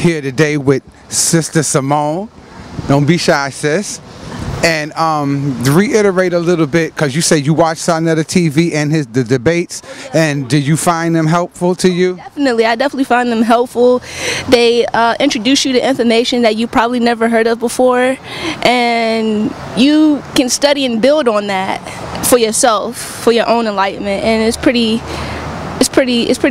here today with Sister Simone. Don't be shy, sis. And to reiterate a little bit, because you say you watch Sonetta TV and the debates, and did you find them helpful to you? Definitely, I definitely find them helpful. They introduce you to information that you probably never heard of before, and you can study and build on that for yourself, for your own enlightenment, and it's pretty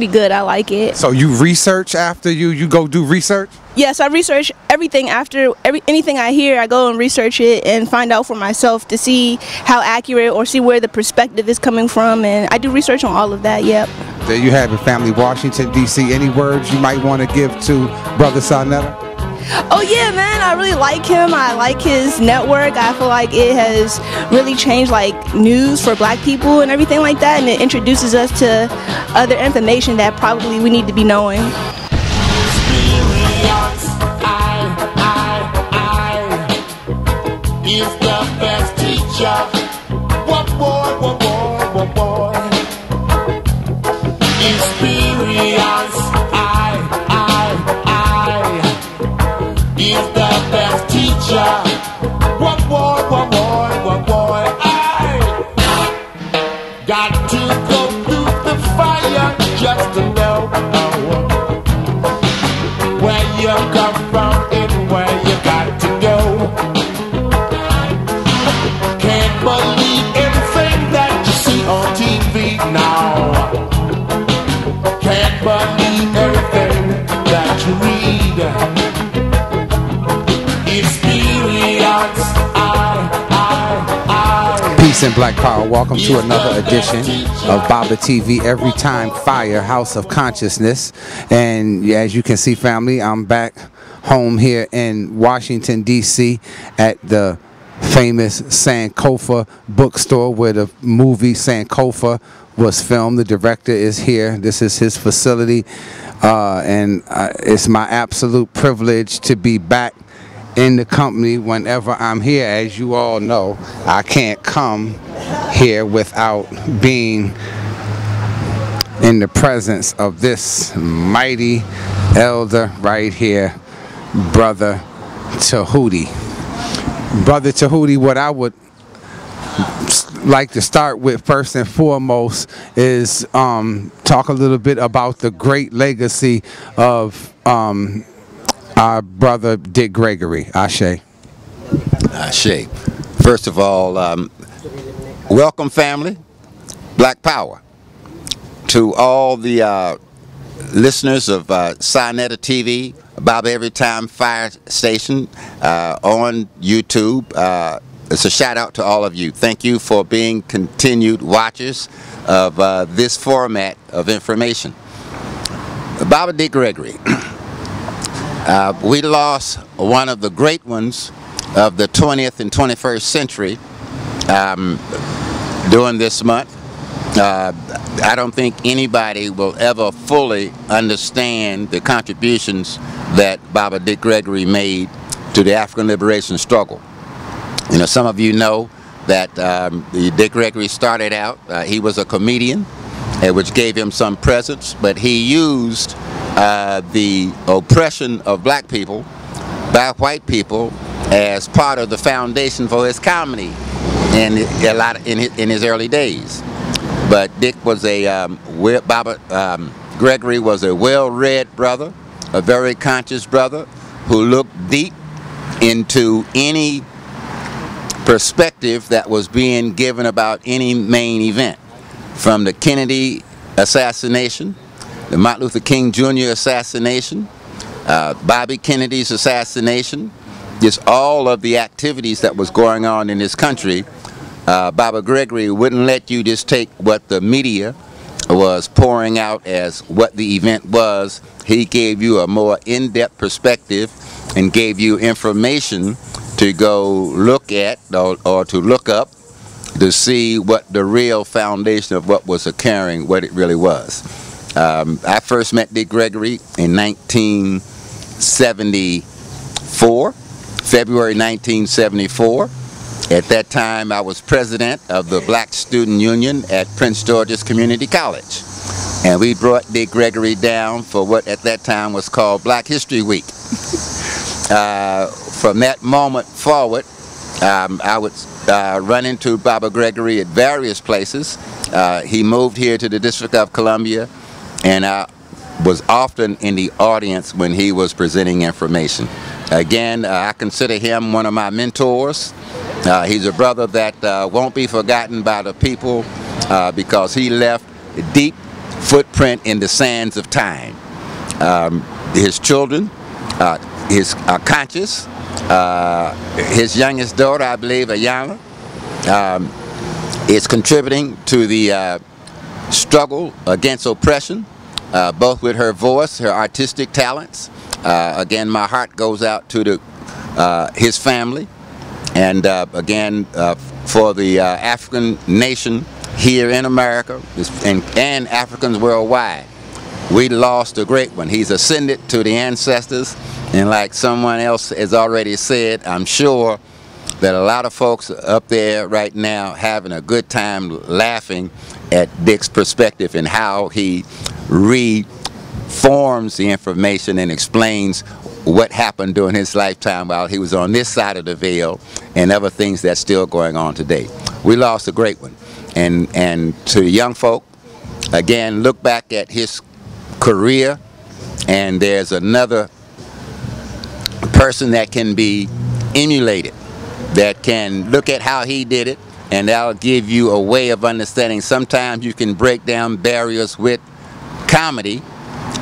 good. I like it. So you research after you go do research? Yes, I research everything after anything I hear. I go and research it and find out for myself to see how accurate or see where the perspective is coming from, and I do research on all of that. Yep. There you have it, family. Washington D.C. Any words you might want to give to Brother Sonetta? Oh yeah, man, I really like him. I like his network. I feel like it has really changed like news for black people and everything like that, and it introduces us to other information that probably we need to be knowing. Is the best teacher. What boy, what boy, what boy. Experience, is the best teacher. What boy, what boy, what boy. Got to go through the fire just to know where you come from and where you got to go. Believe everything that you see on TV now. Can't believe everything that you read. Experience, Peace and Black Power. Welcome to another edition of Baba TV, Every Time Fire, House of Consciousness. And as you can see, family, I'm back home here in Washington, D.C. at the famous Sankofa bookstore where the movie Sankofa was filmed. The director is here. This is his facility, and it's my absolute privilege to be back in the company whenever I'm here. As you all know, I can't come here without being in the presence of this mighty elder right here, Brother Tehuti. Brother Tehuti, what I would like to start with first and foremost is talk a little bit about the great legacy of our brother Dick Gregory. Ashe. Ashe. First of all, welcome, family, Black Power, to all the listeners of Sonetta TV, Baba Every Time Fire Station on YouTube. It's a shout out to all of you. Thank you for being continued watchers of this format of information. Baba Dick Gregory. We lost one of the great ones of the 20th and 21st century during this month. I don't think anybody will ever fully understand the contributions that Baba Dick Gregory made to the African liberation struggle. You know, some of you know that Dick Gregory started out, he was a comedian, which gave him some presence, but he used the oppression of black people by white people as part of the foundation for his comedy in his early days. But Dick was Gregory was a well-read brother, a very conscious brother who looked deep into any perspective that was being given about any main event, from the Kennedy assassination, the Martin Luther King Jr. assassination, Bobby Kennedy's assassination, just all of the activities that was going on in this country. Baba Gregory wouldn't let you just take what the media was pouring out as what the event was. He gave you a more in-depth perspective and gave you information to go look at or to look up to see what the real foundation of what was occurring, what it really was. I first met Dick Gregory in 1974, February 1974. At that time, I was president of the Black Student Union at Prince George's Community College. And we brought Dick Gregory down for what at that time was called Black History Week. From that moment forward, I would run into Baba Gregory at various places. He moved here to the District of Columbia, and I was often in the audience when he was presenting information. Again, I consider him one of my mentors. He's a brother that won't be forgotten by the people because he left a deep footprint in the sands of time. His children, his conscious, his youngest daughter, I believe, Ayana, is contributing to the struggle against oppression, both with her voice, her artistic talents. Again, my heart goes out to his family, and again, for the African nation here in America and Africans worldwide. We lost a great one. He's ascended to the ancestors, and like someone else has already said, I'm sure that a lot of folks up there right now having a good time laughing at Dick's perspective and how he reforms the information and explains what happened during his lifetime while he was on this side of the veil and other things that's still going on today. We lost a great one. And to young folk, again, look back at his career, and there's another person that can be emulated, that can look at how he did it, and that'll give you a way of understanding. Sometimes you can break down barriers with comedy,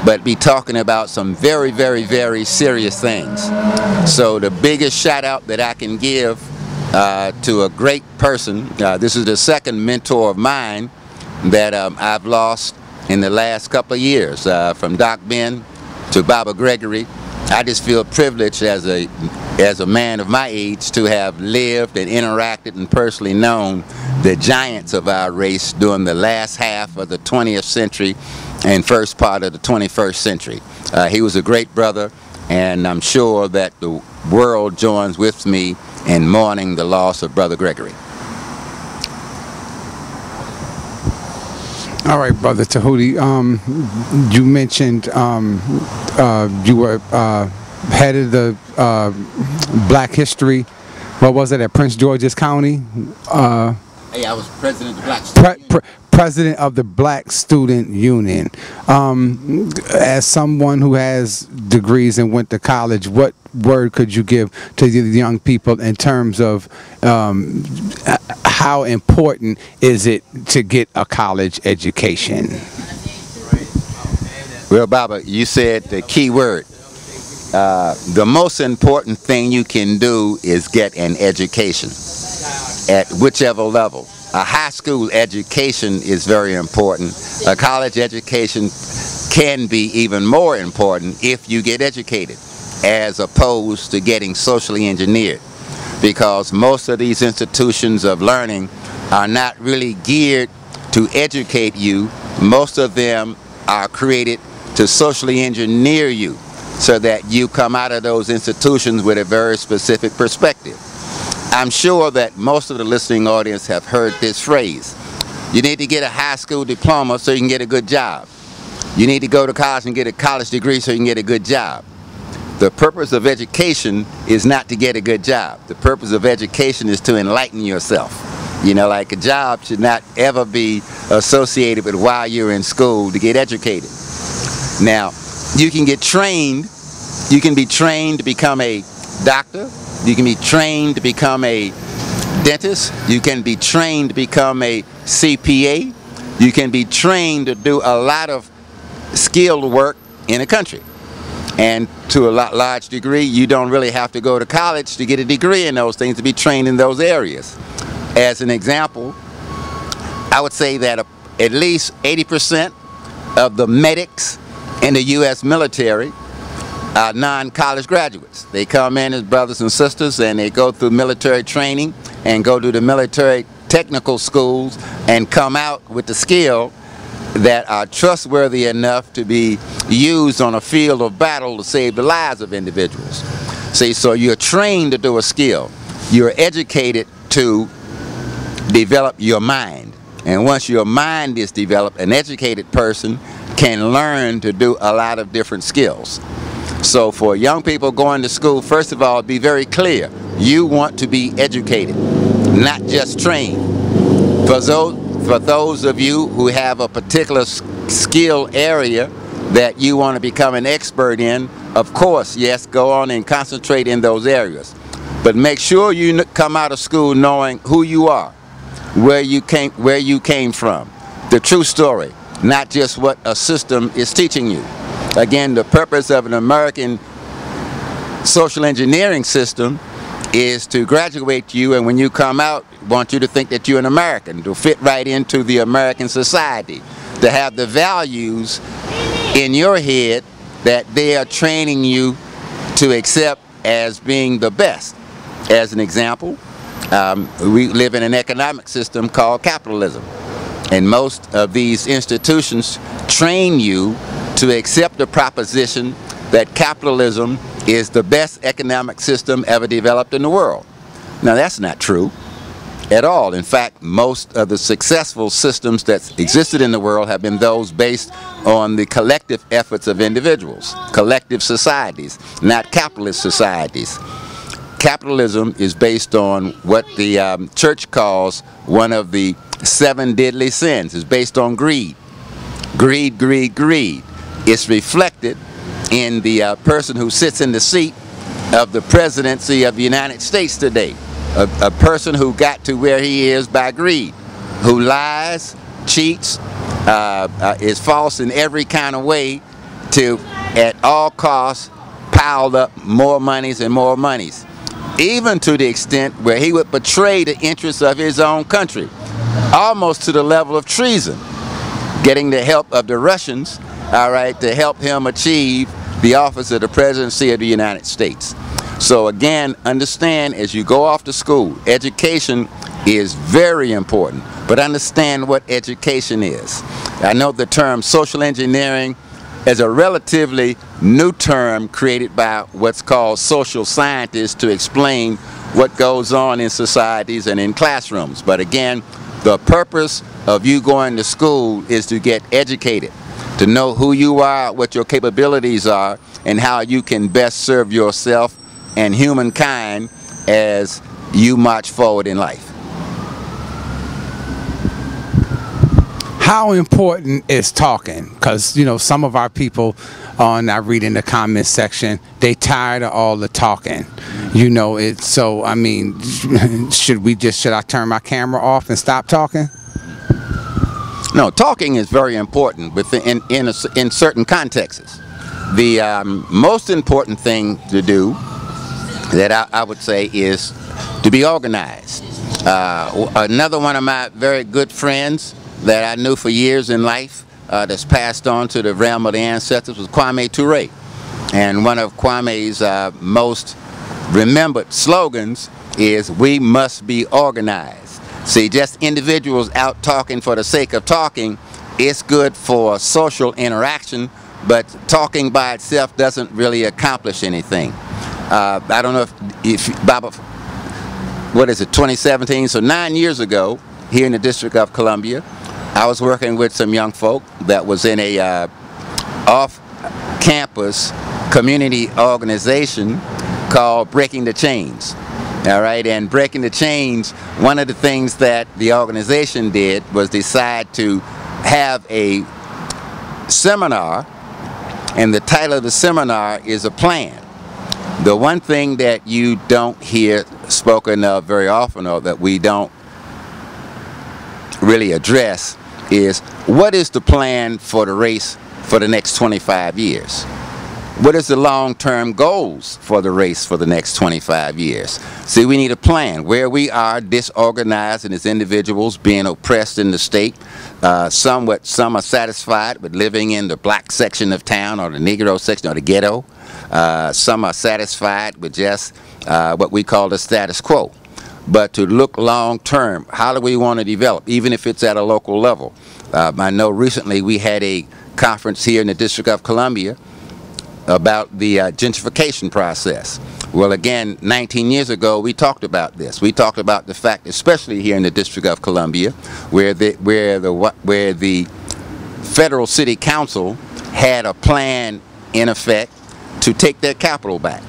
but be talking about some very, very, very serious things. So the biggest shout out that I can give to a great person, this is the second mentor of mine that I've lost in the last couple of years, from Doc Ben to Baba Gregory. I just feel privileged as a man of my age to have lived and interacted and personally known the giants of our race during the last half of the 20th century and first part of the 21st century. He was a great brother, and I'm sure that the world joins with me in mourning the loss of Brother Gregory. All right, Brother Tehuti, you mentioned you were head of the Black History, what was it, at Prince George's County? Hey, I was president of the Black Student Union. President of the Black Student Union. As someone who has degrees and went to college, what word could you give to the young people in terms of how important is it to get a college education? Well, Baba, you said the key word. The most important thing you can do is get an education at whichever level. A high school education is very important. A college education can be even more important if you get educated, as opposed to getting socially engineered, because most of these institutions of learning are not really geared to educate you. Most of them are created to socially engineer you so that you come out of those institutions with a very specific perspective. I'm sure that most of the listening audience have heard this phrase. You need to get a high school diploma so you can get a good job. You need to go to college and get a college degree so you can get a good job. The purpose of education is not to get a good job. The purpose of education is to enlighten yourself. You know, like a job should not ever be associated with while you're in school to get educated. Now, you can get trained. You can be trained to become a doctor. You can be trained to become a dentist. You can be trained to become a CPA. You can be trained to do a lot of skilled work in a country. And to a large degree, you don't really have to go to college to get a degree in those things, to be trained in those areas. As an example, I would say that at least 80% of the medics in the U.S. military are non-college graduates. They come in as brothers and sisters, and they go through military training and go to the military technical schools and come out with the skill that are trustworthy enough to be used on a field of battle to save the lives of individuals. See, so you're trained to do a skill. You're educated to develop your mind. And once your mind is developed, an educated person can learn to do a lot of different skills. So for young people going to school, first of all, be very clear. You want to be educated, not just trained. For those of you who have a particular skill area that you want to become an expert in, of course, yes, go on and concentrate in those areas. But make sure you come out of school knowing who you are, where you came from, the true story, not just what a system is teaching you. Again, the purpose of an American social engineering system is to graduate you, and when you come out, want you to think that you're an American, to fit right into the American society, to have the values in your head that they are training you to accept as being the best. As an example, we live in an economic system called capitalism, and most of these institutions train you to accept the proposition that capitalism is the best economic system ever developed in the world. Now, that's not true at all. In fact, most of the successful systems that existed in the world have been those based on the collective efforts of individuals, collective societies, not capitalist societies. Capitalism is based on what the church calls one of the 7 deadly sins. It's based on greed. Greed, greed, greed. It's reflected in the person who sits in the seat of the presidency of the United States today. A person who got to where he is by greed, who lies, cheats, is false in every kind of way to, at all costs, pile up more monies and more monies. Even to the extent where he would betray the interests of his own country, almost to the level of treason, getting the help of the Russians, all right, to help him achieve the office of the presidency of the United States. So again, understand as you go off to school, education is very important, but understand what education is. I know the term social engineering is a relatively new term created by what's called social scientists to explain what goes on in societies and in classrooms. But again, the purpose of you going to school is to get educated, to know who you are, what your capabilities are, and how you can best serve yourself and humankind as you march forward in life. How important is talking? Because, you know, some of our people, and I read in the comments section, they tired of all the talking. You know, it's so, I mean, should I turn my camera off and stop talking? No, talking is very important in certain contexts. The most important thing to do, that I would say, is to be organized. Another one of my very good friends that I knew for years in life, that's passed on to the realm of the ancestors, was Kwame Ture. And one of Kwame's most remembered slogans is, "We must be organized." See, just individuals out talking for the sake of talking, it's good for social interaction, but talking by itself doesn't really accomplish anything. I don't know if Baba, what is it, 2017, so 9 years ago, here in the District of Columbia, I was working with some young folk that was in a off-campus community organization called Breaking the Chains. All right, and Breaking the Chains, one of the things that the organization did was decide to have a seminar, and the title of the seminar is a plan. The one thing that you don't hear spoken of very often, or that we don't really address, is what is the plan for the race for the next 25 years? What is the long-term goals for the race for the next 25 years? See, we need a plan. Where we are disorganized and as individuals being oppressed in the state, some are satisfied with living in the black section of town or the Negro section or the ghetto. Some are satisfied with just what we call the status quo. But to look long-term, how do we want to develop, even if it's at a local level? I know recently we had a conference here in the District of Columbia about the gentrification process. Well, again, 19 years ago, we talked about this. We talked about the fact, especially here in the District of Columbia, where the federal city council had a plan in effect to take their capital back.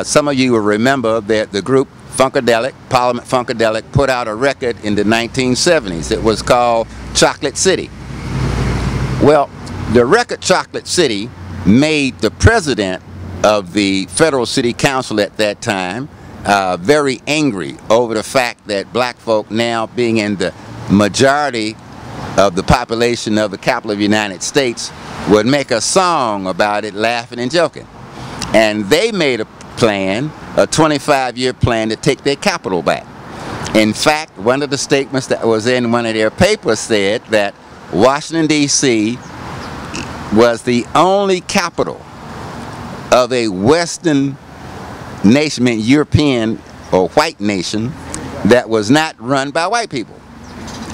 Some of you will remember that the group Funkadelic, Parliament Funkadelic, put out a record in the 1970s. It was called Chocolate City. Well, the record Chocolate City made the president of the Federal City Council at that time very angry over the fact that black folk, now being in the majority of the population of the capital of the United States, would make a song about it, laughing and joking. And they made a plan, a 25-year plan, to take their capital back. In fact, one of the statements that was in one of their papers said that Washington, D.C. was the only capital of a Western nation, meaning European or white nation, that was not run by white people.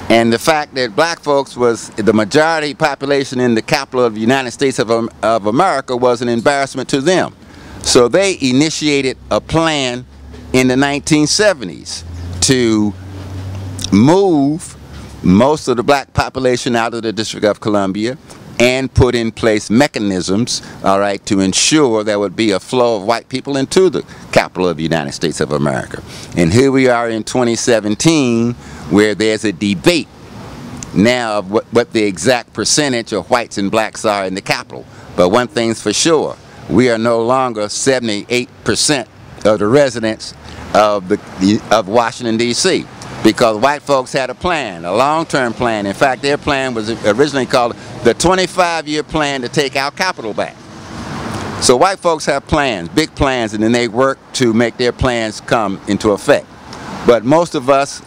And the fact that black folks was the majority population in the capital of the United States of America was an embarrassment to them. So they initiated a plan in the 1970s to move most of the black population out of the District of Columbia and put in place mechanisms, all right, to ensure there would be a flow of white people into the capital of the United States of America. And here we are in 2017, where there's a debate now of what the exact percentage of whites and blacks are in the capital. But one thing's for sure, we are no longer 78% of the residents of Washington, D.C., because white folks had a plan, a long-term plan. In fact, their plan was originally called the 25-year plan to take our capital back. So white folks have plans, big plans, and then they work to make their plans come into effect. But most of us,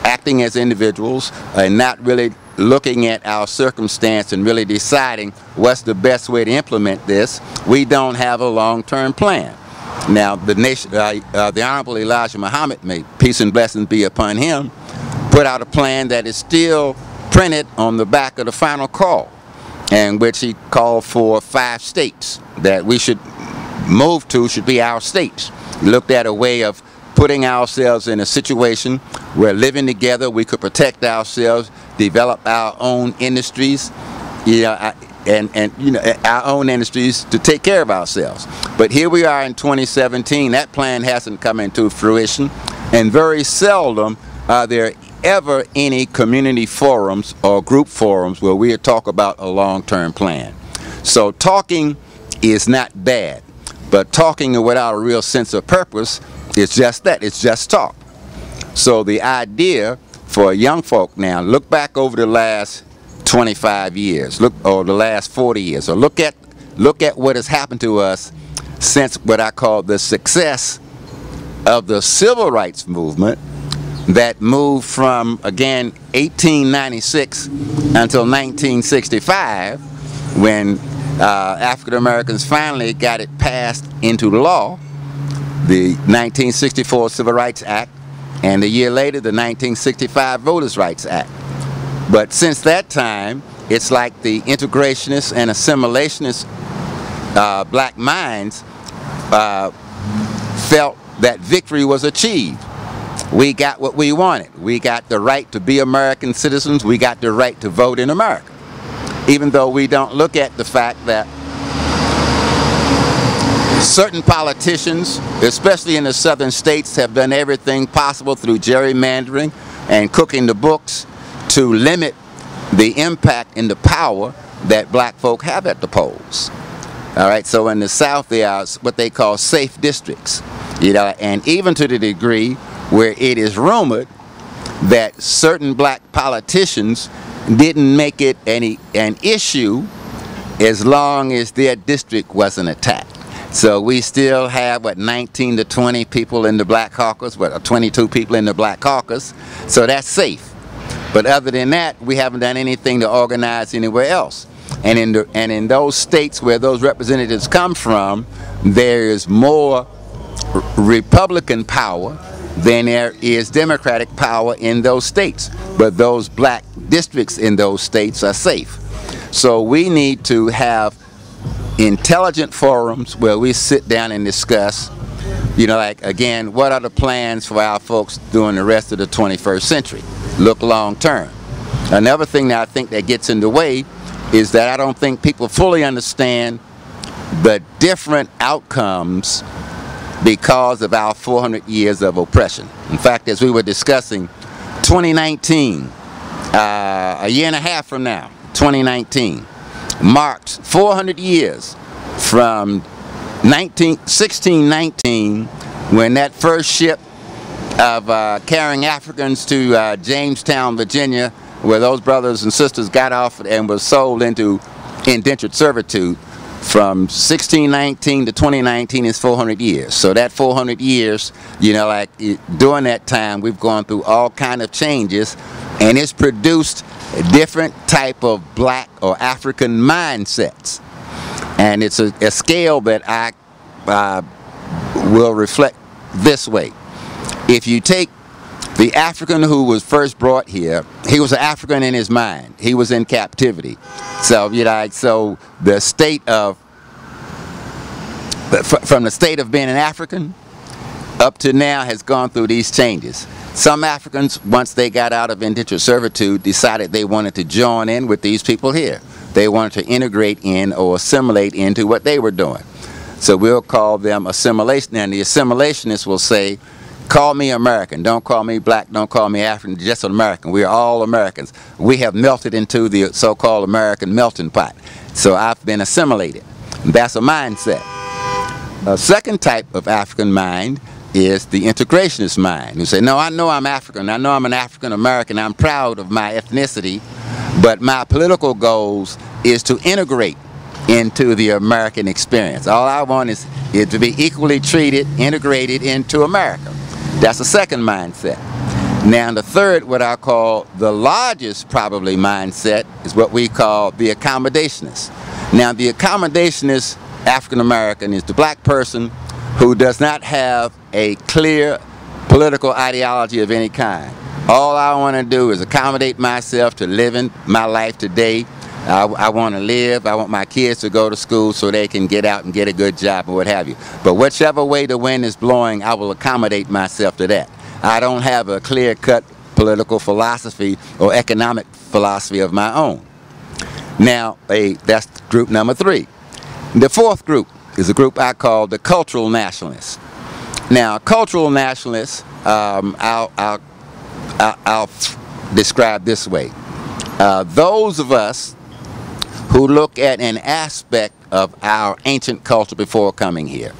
acting as individuals and not really looking at our circumstance and really deciding what's the best way to implement this, we don't have a long-term plan. Now, the Honorable Elijah Muhammad, may peace and blessings be upon him, put out a plan that is still printed on the back of the final call, in which he called for 5 states that we should move to, should be our states. He looked at a way of putting ourselves in a situation where living together we could protect ourselves, develop our own industries, our own industries to take care of ourselves. But here we are in 2017, that plan hasn't come into fruition, and very seldom are there ever any community forums or group forums where we talk about a long-term plan. So talking is not bad, but talking without a real sense of purpose is just that, it's just talk. So the idea for young folk now, look back over the last 25 years, or the last 40 years, or look at what has happened to us since what I call the success of the civil rights movement, that moved from, again, 1896 until 1965, when African Americans finally got it passed into law, the 1964 Civil Rights Act, and a year later the 1965 Voters' Rights Act. But since that time, it's like the integrationists and assimilationist black minds felt that victory was achieved. We got what we wanted. We got the right to be American citizens. We got the right to vote in America. Even though we don't look at the fact that certain politicians, especially in the southern states, have done everything possible through gerrymandering and cooking the books to limit the impact and the power that black folk have at the polls. All right, so in the South there are what they call safe districts, and even to the degree where it is rumored that certain black politicians didn't make it an issue as long as their district wasn't attacked. So we still have, 19 to 20 people in the Black Caucus, 22 people in the Black Caucus, so that's safe. But other than that, we haven't done anything to organize anywhere else. And in those states where those representatives come from, there is more Republican power than there is Democratic power in those states. But those black districts in those states are safe. So we need to have intelligent forums where we sit down and discuss, like, again, what are the plans for our folks during the rest of the 21st century? Look long term. Another thing that I think that gets in the way is that I don't think people fully understand the different outcomes because of our 400 years of oppression. In fact, as we were discussing, 2019, a year and a half from now, 2019, marks 400 years from 1619, when that first ship of carrying Africans to Jamestown, Virginia, where those brothers and sisters got off and were sold into indentured servitude. From 1619 to 2019 is 400 years. So that 400 years, you know, like during that time, we've gone through all kind of changes, and it's produced a different type of black or African mindsets. And it's a scale that I will reflect this way. If you take the African who was first brought here, he was an African in his mind. He was in captivity. So, you know, so the state of, from the state of being an African up to now has gone through these changes. Some Africans, once they got out of indentured servitude, decided they wanted to join in with these people here. They wanted to integrate in or assimilate into what they were doing. So we'll call them assimilation, and the assimilationists will say, call me American, don't call me black, don't call me African, just an American. We are all Americans. We have melted into the so-called American melting pot. So I've been assimilated. That's a mindset. A second type of African mind is the integrationist mind, who say, no, I know I'm African, I know I'm an African American, I'm proud of my ethnicity, but my political goals is to integrate into the American experience. All I want is to be equally treated, integrated into America. That's the second mindset. Now the third, what I call the largest probably mindset, is what we call the accommodationist. Now the accommodationist African American is the black person who does not have a clear political ideology of any kind. All I want to do is accommodate myself to living my life today. I want to live, I want my kids to go to school so they can get out and get a good job or what have you. But whichever way the wind is blowing, I will accommodate myself to that. I don't have a clear-cut political philosophy or economic philosophy of my own. Now, that's group number 3. The fourth group is a group I call the Cultural Nationalists. Now, Cultural Nationalists, I'll describe this way. Those of us who look at an aspect of our ancient culture before coming here.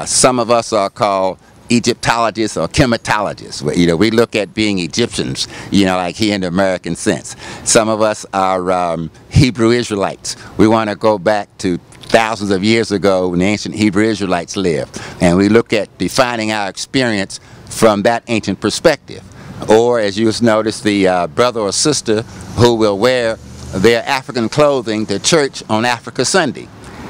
Some of us are called Egyptologists or chematologists. You know, we look at being Egyptians, you know, like here in the American sense. Some of us are Hebrew Israelites. We want to go back to thousands of years ago when the ancient Hebrew Israelites lived. And we look at defining our experience from that ancient perspective. Or, as you notice, the brother or sister who will wear their African clothing to church on Africa Sunday.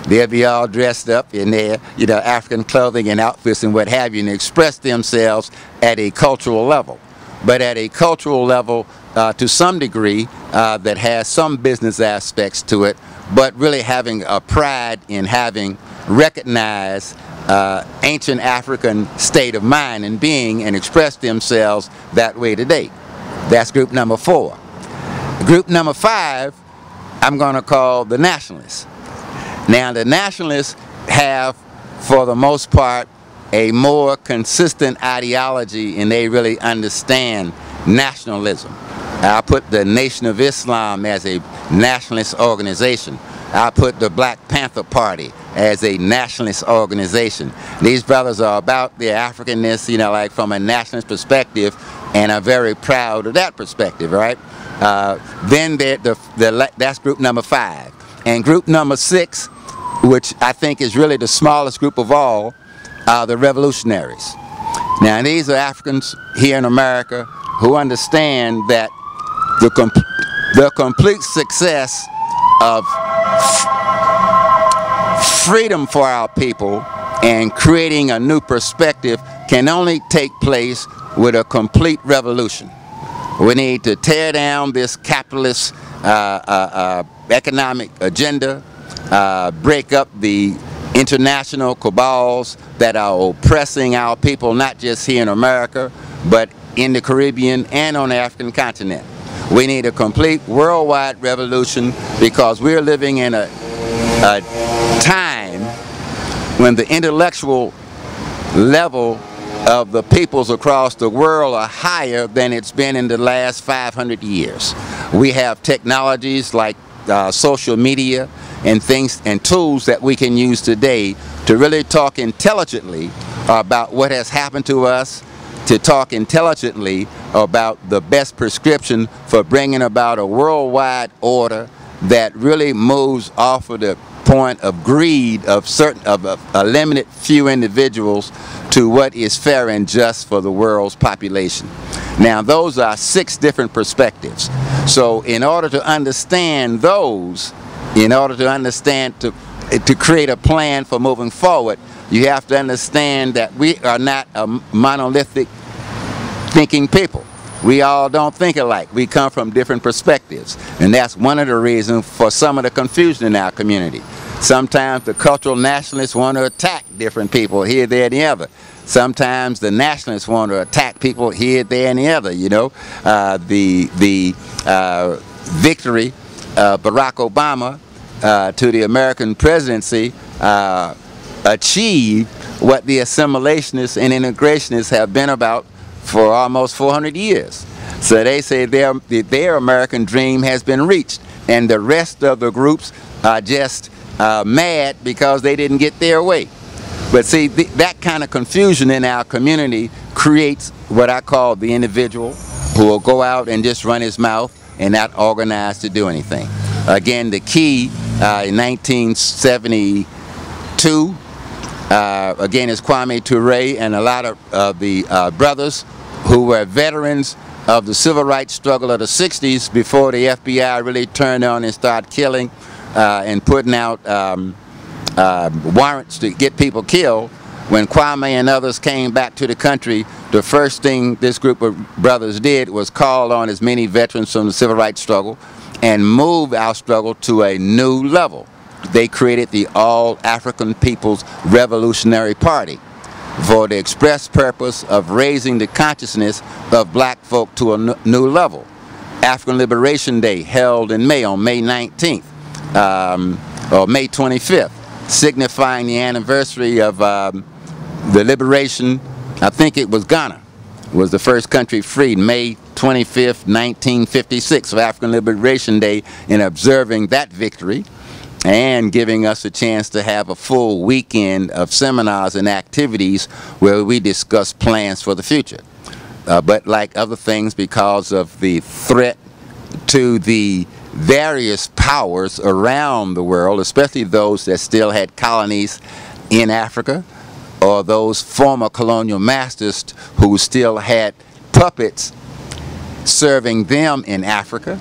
They'll be all dressed up in their, you know, African clothing and outfits and what have you, and express themselves at a cultural level. But at a cultural level, to some degree, that has some business aspects to it, but really having a pride in having recognized ancient African state of mind and being, and express themselves that way today. That's group number 4. Group number 5, I'm going to call the nationalists. Now the nationalists have, for the most part, a more consistent ideology, and they really understand nationalism. I put the Nation of Islam as a nationalist organization. I put the Black Panther Party as a nationalist organization. These brothers are about their Africanness, you know, like from a nationalist perspective, and are very proud of that perspective, right? Then that's group number 5. And group number 6, which I think is really the smallest group of all, are the revolutionaries. Now these are Africans here in America who understand that the complete success of freedom for our people and creating a new perspective can only take place with a complete revolution. We need to tear down this capitalist economic agenda, break up the international cabals that are oppressing our people, not just here in America, but in the Caribbean and on the African continent. We need a complete worldwide revolution because we're living in a time when the intellectual level of the peoples across the world are higher than it's been in the last 500 years. We have technologies like social media and things and tools that we can use today to really talk intelligently about what has happened to us, to talk intelligently about the best prescription for bringing about a worldwide order that really moves off of the point of greed of a limited few individuals to what is fair and just for the world's population. Now, those are 6 different perspectives. So in order to understand those, in order to understand, to create a plan for moving forward, you have to understand that we are not a monolithic thinking people. We all don't think alike. We come from different perspectives. And that's one of the reasons for some of the confusion in our community. Sometimes the cultural nationalists want to attack different people here, there, and the other. Sometimes the nationalists want to attack people here, there, and the other, you know. The victory of Barack Obama to the American presidency achieved what the assimilationists and integrationists have been about for almost 400 years. So they say their American dream has been reached, and the rest of the groups are just mad because they didn't get their way. But see, that kind of confusion in our community creates what I call the individual who will go out and just run his mouth and not organize to do anything. Again, the key in 1972, again, is Kwame Ture and a lot of the brothers who were veterans of the civil rights struggle of the 60s before the FBI really turned on and started killing and putting out warrants to get people killed. When Kwame and others came back to the country, the first thing this group of brothers did was call on as many veterans from the civil rights struggle and move our struggle to a new level. They created the All African People's Revolutionary Party for the express purpose of raising the consciousness of black folk to a new level. African Liberation Day held in May, on May 19th, or May 25th, signifying the anniversary of the liberation. I think it was Ghana was the first country freed, May 25th, 1956, of African Liberation Day, in observing that victory and giving us a chance to have a full weekend of seminars and activities where we discuss plans for the future. But like other things, because of the threat to the various powers around the world, especially those that still had colonies in Africa, or those former colonial masters who still had puppets serving them in Africa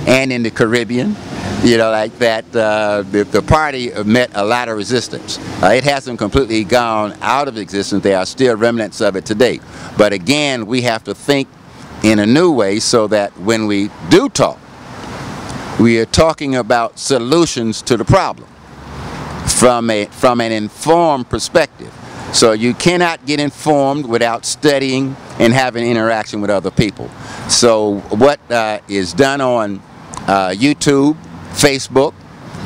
and in the Caribbean, you know, like that, the party met a lot of resistance. It hasn't completely gone out of existence. There are still remnants of it today. But again, we have to think in a new way so that when we do talk, we are talking about solutions to the problem from an informed perspective. So you cannot get informed without studying and having interaction with other people. So what is done on YouTube, Facebook,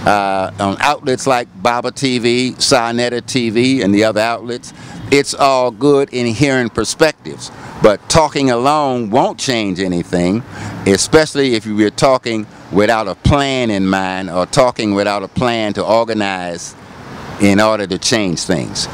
on outlets like Baba TV, Sarnetta TV, and the other outlets, it's all good in hearing perspectives. But talking alone won't change anything, especially if you're talking without a plan in mind, or talking without a plan to organize in order to change things.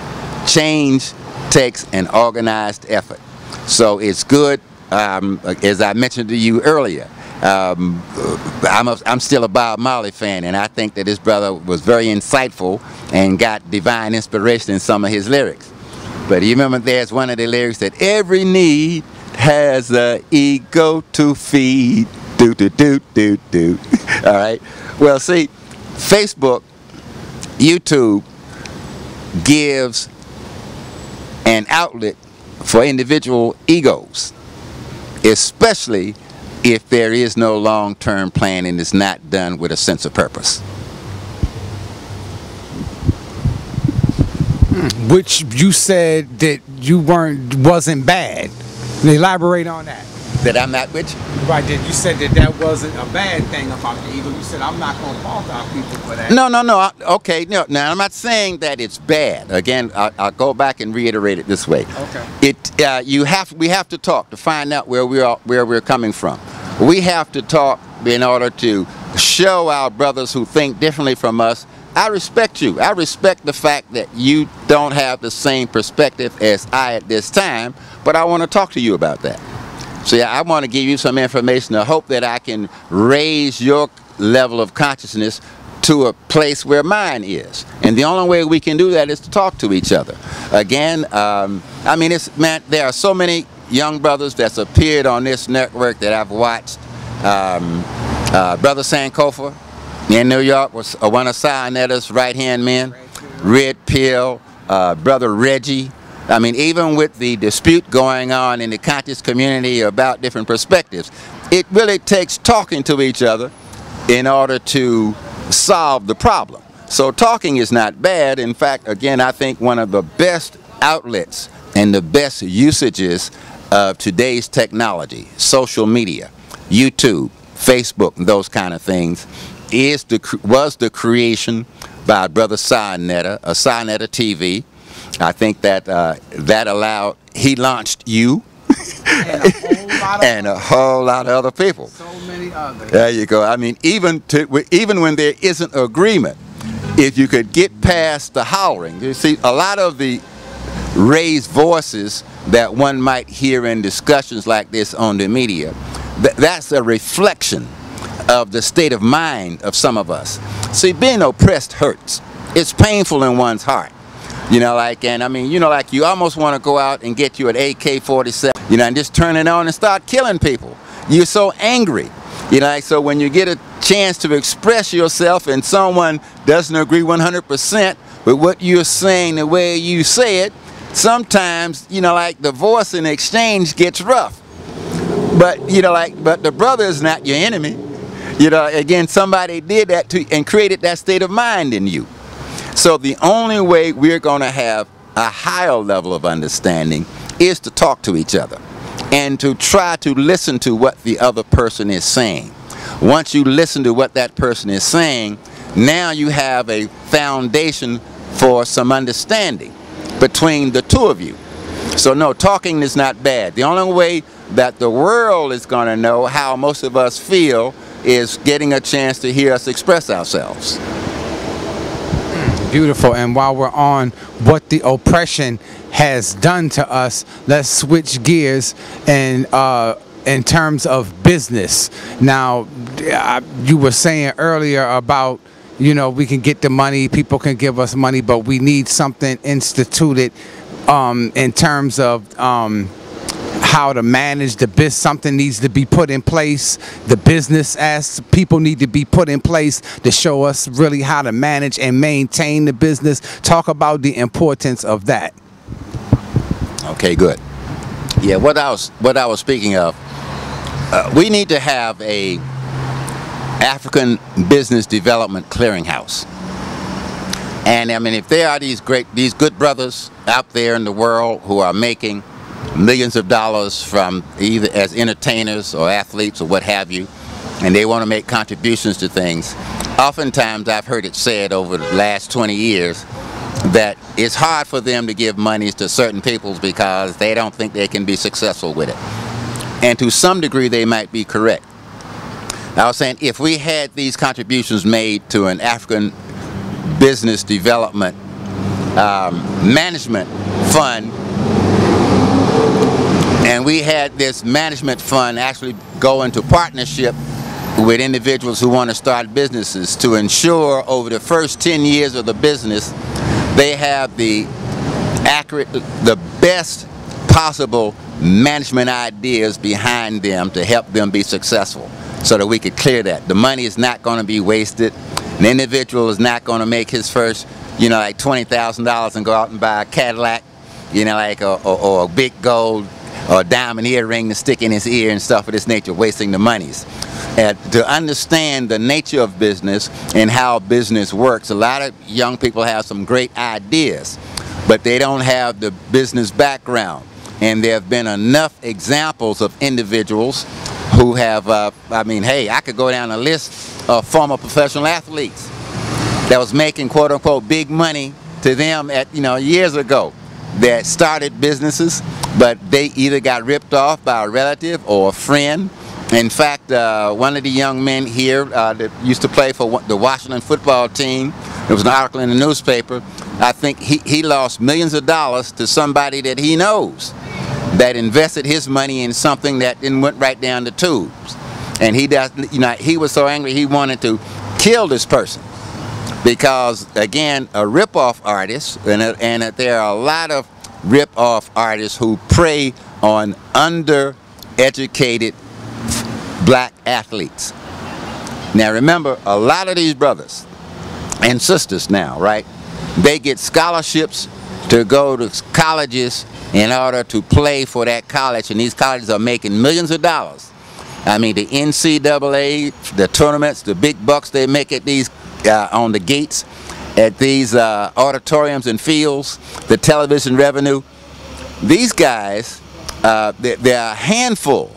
Change takes an organized effort. So it's good, as I mentioned to you earlier, I'm still a Bob Marley fan, and I think that this brother was very insightful and got divine inspiration in some of his lyrics. But you remember there's one of the lyrics that every need has an ego to feed. Do do do do do. All right. Well, see, Facebook, YouTube gives an outlet for individual egos, especially if there is no long-term plan and it's not done with a sense of purpose. Which you said that you wasn't bad. Elaborate on that. That I'm not with you? Right, then you said that wasn't a bad thing about the ego. You said, I'm not going to fault our people for that. No. Okay, no. Now, I'm not saying that it's bad. Again, I'll go back and reiterate it this way. Okay. We have to talk to find out where we're coming from. We have to talk in order to show our brothers who think differently from us, I respect you. I respect the fact that you don't have the same perspective as I at this time, but I want to talk to you about that. So yeah, I want to give you some information. I hope that I can raise your level of consciousness to a place where mine is. And the only way we can do that is to talk to each other. Again, I mean, there are so many young brothers that's appeared on this network that I've watched. Brother Sankofa in New York was one of Sionetta's right-hand men. Red Pill, Brother Reggie. I mean, even with the dispute going on in the conscious community about different perspectives, it really takes talking to each other in order to solve the problem. So talking is not bad. In fact, again, I think one of the best outlets and the best usages of today's technology, social media, YouTube, Facebook, and those kind of things, was the creation by Brother Sionetta, Sionetta TV. I think that that allowed, he launched you and a whole lot of other people. So many others. There you go. I mean, even when there isn't agreement, if you could get past the hollering, you see, a lot of the raised voices that one might hear in discussions like this on the media, that's a reflection of the state of mind of some of us. See, being oppressed hurts. It's painful in one's heart. You know, like, and I mean, you know, like you almost want to go out and get you an AK-47, you know, and just turn it on and start killing people. You're so angry. You know, like, so when you get a chance to express yourself and someone doesn't agree 100% with what you're saying the way you say it, sometimes, you know, like the voice in exchange gets rough. But, you know, like, but the brother is not your enemy. You know, again, somebody did that to and created that state of mind in you. So the only way we're going to have a higher level of understanding is to talk to each other and to try to listen to what the other person is saying. Once you listen to what that person is saying, now you have a foundation for some understanding between the two of you. So no, talking is not bad. The only way that the world is going to know how most of us feel is getting a chance to hear us express ourselves. Beautiful. And while we're on what the oppression has done to us, let's switch gears and in terms of business. Now, you were saying earlier about, you know, we can get the money, people can give us money, but we need something instituted in terms of how to manage the business. Something needs to be put in place. The business as people need to be put in place to show us really how to manage and maintain the business. Talk about the importance of that. Okay, good. Yeah, what I was speaking of, we need to have a African Business Development Clearinghouse. And I mean, if there are these good brothers out there in the world who are making millions of dollars from either as entertainers or athletes or what have you, and they want to make contributions to things, oftentimes I've heard it said over the last 20 years that it's hard for them to give monies to certain peoples because they don't think they can be successful with it. And to some degree they might be correct. I was saying, if we had these contributions made to an African Business Development Management Fund, and we had this management fund actually go into partnership with individuals who want to start businesses to ensure over the first 10 years of the business they have the best possible management ideas behind them to help them be successful, so that we could clear that. The money is not going to be wasted. An individual is not going to make his first, you know, like $20,000 and go out and buy a Cadillac, you know, like or a big gold or a diamond earring to stick in his ear and stuff of this nature, wasting the monies. And to understand the nature of business and how business works, a lot of young people have some great ideas, but they don't have the business background. and there have been enough examples of individuals who have, I mean, hey, I could go down a list of former professional athletes that was making quote unquote big money to them at, years ago, that started businesses, but they either got ripped off by a relative or a friend. In fact, one of the young men here that used to play for the Washington football team, there was an article in the newspaper, I think he lost millions of dollars to somebody that he knows that invested his money in something that then went right down the tubes. And he was so angry he wanted to kill this person. Because, again, a rip-off artist, and there are a lot of rip-off artists who prey on undereducated black athletes. Now remember, a lot of these brothers and sisters now, right, they get scholarships to go to colleges in order to play for that college, and these colleges are making millions of dollars. I mean, the NCAA, the tournaments, the big bucks they make at these on the gates at these auditoriums and fields, the television revenue. These guys, there are a handful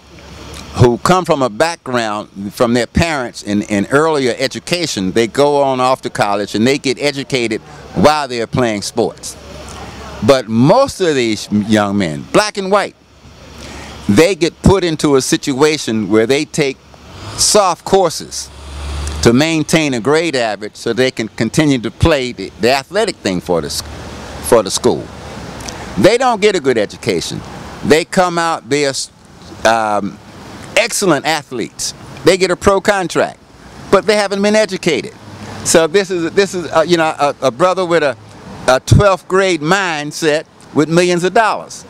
who come from a background from their parents in earlier education. They go on off to college and they get educated while they're playing sports. But most of these young men, black and white, they get put into a situation where they take soft courses to maintain a grade average so they can continue to play the athletic thing for the school. They don't get a good education. They come out, they're excellent athletes. They get a pro contract, but they haven't been educated. So this is a brother with a 12th grade mindset with millions of dollars.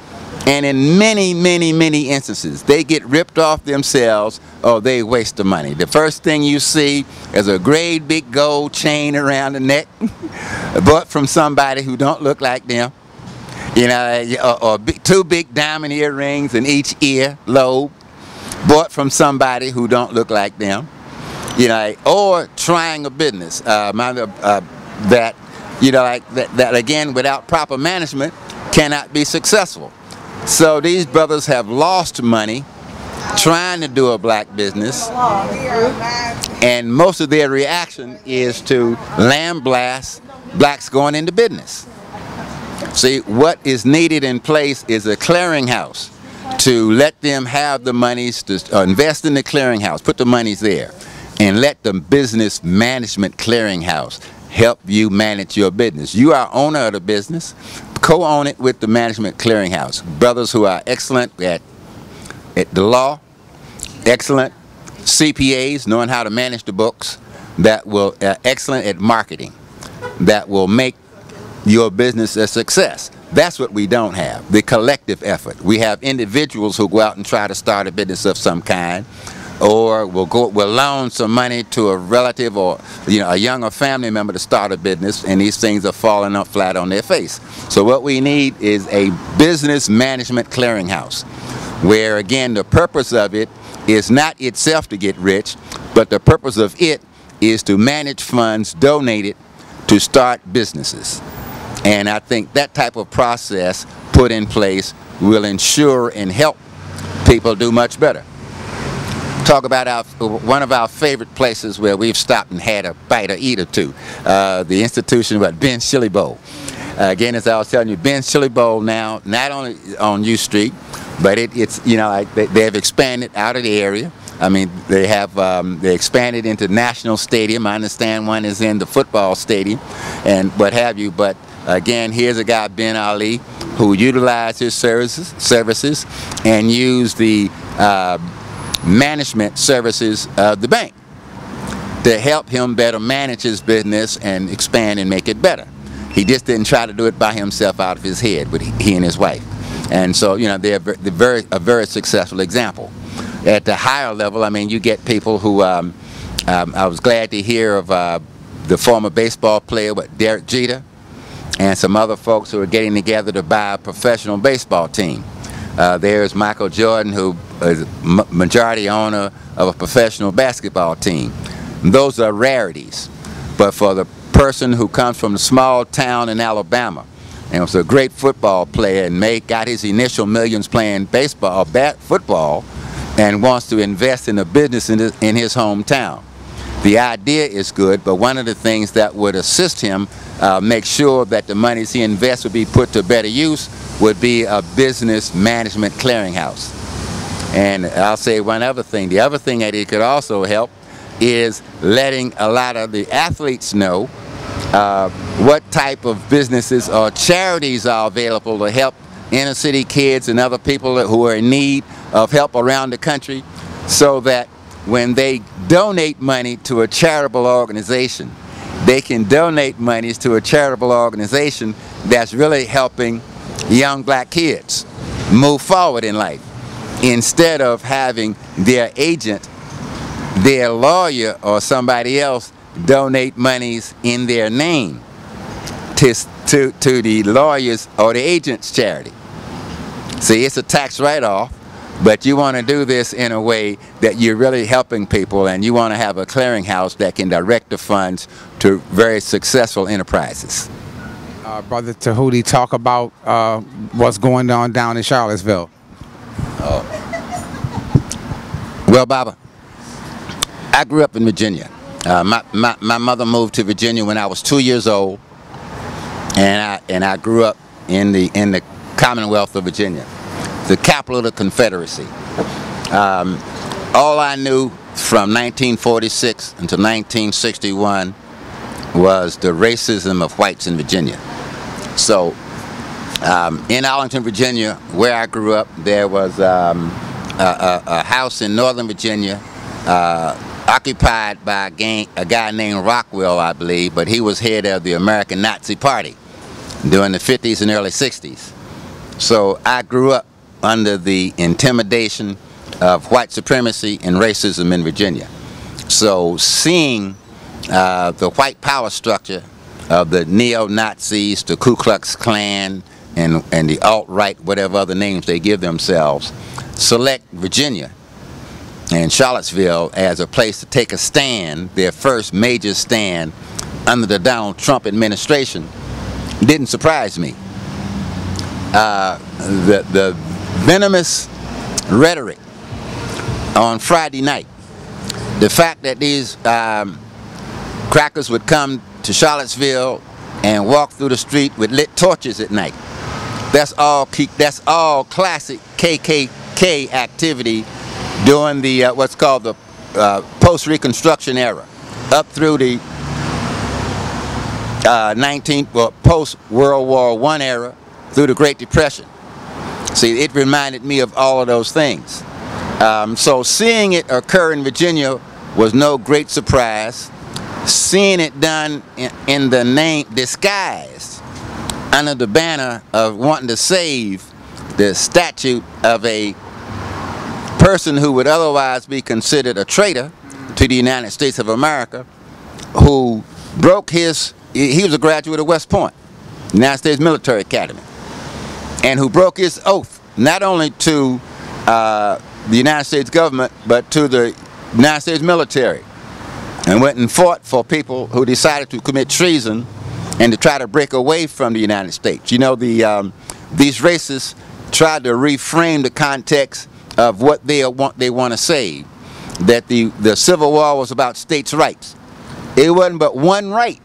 And in many, many, many instances, they get ripped off themselves or they waste the money. The first thing you see is a great big gold chain around the neck, bought from somebody who don't look like them, or two big diamond earrings in each ear lobe, bought from somebody who don't look like them, or trying a business that again, without proper management, cannot be successful. So these brothers have lost money trying to do a black business, and most of their reaction is to lambaste blacks going into business. See, what is needed in place is a clearinghouse to let them have the monies to invest in the clearinghouse, put the monies there, and let the business management clearinghouse help you manage your business. You are owner of the business. Co-own it with the management clearinghouse. Brothers who are excellent at the law, excellent CPAs, knowing how to manage the books, that will excellent at marketing, that will make your business a success. That's what we don't have, the collective effort. We have individuals who go out and try to start a business of some kind, or we'll loan some money to a relative or a younger family member to start a business, and these things are falling up flat on their face. So what we need is a business management clearinghouse, where again the purpose of it is not itself to get rich, but the purpose of it is to manage funds donated to start businesses. And I think that type of process put in place will ensure and help people do much better. Talk about one of our favorite places where we've stopped and had a bite or eat or two, the institution, Ben's Chili Bowl. Again, as I was telling you, Ben's Chili Bowl now, not only on U Street, but it's they've expanded out of the area. I mean, they expanded into National Stadium. I understand one is in the football stadium and what have you. But again, here's a guy, Ben Ali, who utilized his services and used the management services of the bank to help him better manage his business and expand and make it better. He just didn't try to do it by himself out of his head, but he and his wife. And so, they're a very successful example. At the higher level, I mean, you get people who, I was glad to hear of the former baseball player, Derek Jeter, and some other folks who are getting together to buy a professional baseball team. There's Michael Jordan, who is majority owner of a professional basketball team. Those are rarities. But for the person who comes from a small town in Alabama and was a great football player, and got his initial millions playing baseball, football, and wants to invest in a business in his hometown. The idea is good, but one of the things that would assist him make sure that the monies he invests would be put to better use would be a business management clearinghouse. And I'll say one other thing. The other thing that it could also help is letting a lot of the athletes know what type of businesses or charities are available to help inner city kids and other people who are in need of help around the country, so that when they donate money to a charitable organization, they can donate monies to a charitable organization that's really helping young black kids move forward in life, instead of having their agent, their lawyer, or somebody else donate monies in their name to the lawyers or the agent's charity. See, it's a tax write-off, but you want to do this in a way that you're really helping people, and you want to have a clearinghouse that can direct the funds to very successful enterprises. Brother Tehuti, talk about what's going on down in Charlottesville. Well, Baba, I grew up in Virginia. My mother moved to Virginia when I was 2 years old, and I grew up in the Commonwealth of Virginia, the capital of the Confederacy. All I knew from 1946 until 1961 was the racism of whites in Virginia. So in Arlington, Virginia, where I grew up, there was a house in Northern Virginia occupied by a guy named Rockwell, I believe, but he was head of the American Nazi Party during the 50s and early 60s. So I grew up under the intimidation of white supremacy and racism in Virginia. So seeing the white power structure of the neo-Nazis, the Ku Klux Klan, and the alt-right, whatever other names they give themselves, select Virginia and Charlottesville as a place to take a stand, their first major stand under the Donald Trump administration, didn't surprise me. The venomous rhetoric on Friday night, the fact that these crackers would come to Charlottesville and walk through the street with lit torches at night, that's all classic KKK activity during the what's called the post-Reconstruction era, up through the post-World War I era, through the Great Depression. See, it reminded me of all of those things. So seeing it occur in Virginia was no great surprise. Seeing it done in the name, disguised under the banner of wanting to save the statue of a person who would otherwise be considered a traitor to the United States of America, who broke he was a graduate of West Point, United States Military Academy, and who broke his oath not only to the United States government but to the United States military, and went and fought for people who decided to commit treason and to try to break away from the United States. You know, these racists tried to reframe the context of what they want to say, that the Civil War was about states' rights. It wasn't but one right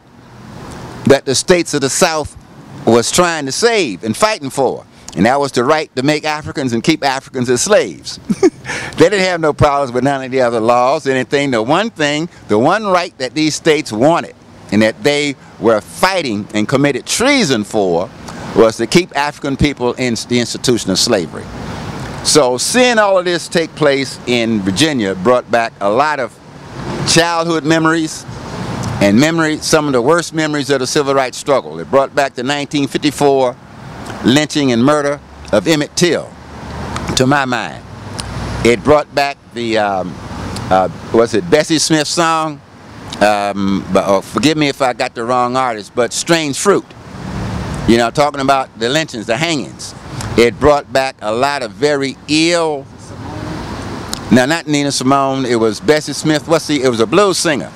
that the states of the South was trying to save and fighting for, and that was the right to make Africans and keep Africans as slaves. They didn't have no problems with none of the other laws, anything. The one right that these states wanted and that they were fighting and committed treason for was to keep African people in the institution of slavery. So seeing all of this take place in Virginia brought back a lot of childhood memories and some of the worst memories of the civil rights struggle. It brought back the 1954 lynching and murder of Emmett Till to my mind. It brought back the, was it Bessie Smith's song? Forgive me if I got the wrong artist, but Strange Fruit. You know, talking about the lynchings, the hangings. It brought back a lot of very ill, now not Nina Simone, it was Bessie Smith, it was a blues singer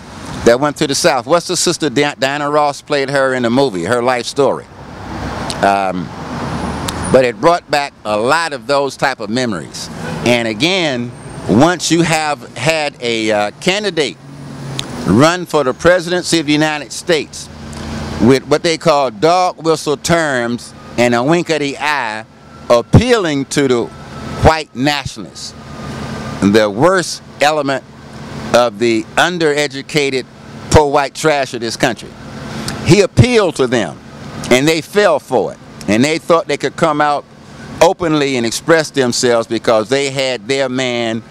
that went to the South. What's the sister, Diana Ross played her in the movie, her life story. But it brought back a lot of those type of memories. And again, once you have had a candidate run for the presidency of the United States with what they call dog whistle terms and a wink of the eye, appealing to the white nationalists, the worst element of the undereducated poor white trash of this country. He appealed to them, and they fell for it. And they thought they could come out openly and express themselves because they had their man